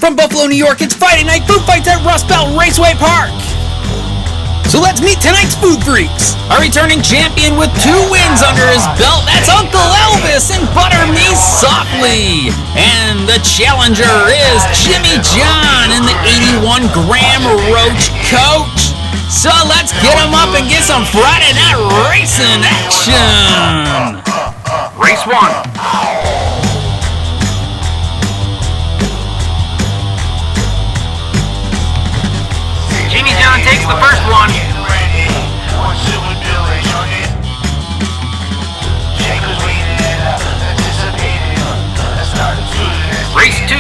from Buffalo, New York. It's Friday night food fights at Rust Belt Raceway Park. So let's meet tonight's food freaks. A returning champion with 2 wins under his belt, that's Uncle Elvis and Butter Me Softly. And the challenger is Jimmy John in the 81-gram Roach coach. So let's get him up and get some Friday night racing action. Race 1. Jimmy John takes the first one. Race 2.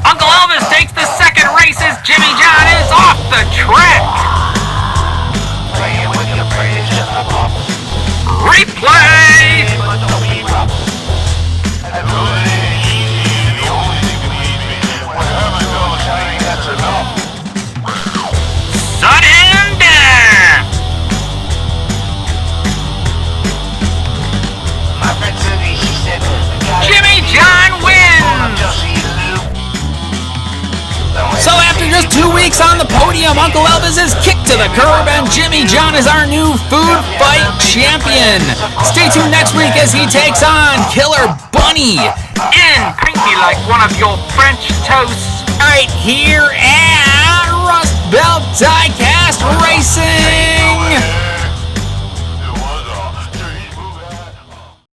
Uncle Elvis takes the second race as Jimmy John is off the track. Replay! Sudden death! Jimmy John wins! So after just 2 weeks on the podium, Uncle Elvis is kicked to the curb and Jimmy John is our new food fight champion. Stay tuned next week as he takes on Killer Bunny. And paint me like one of your French toasts. Right here at Rust Belt Diecast Racing.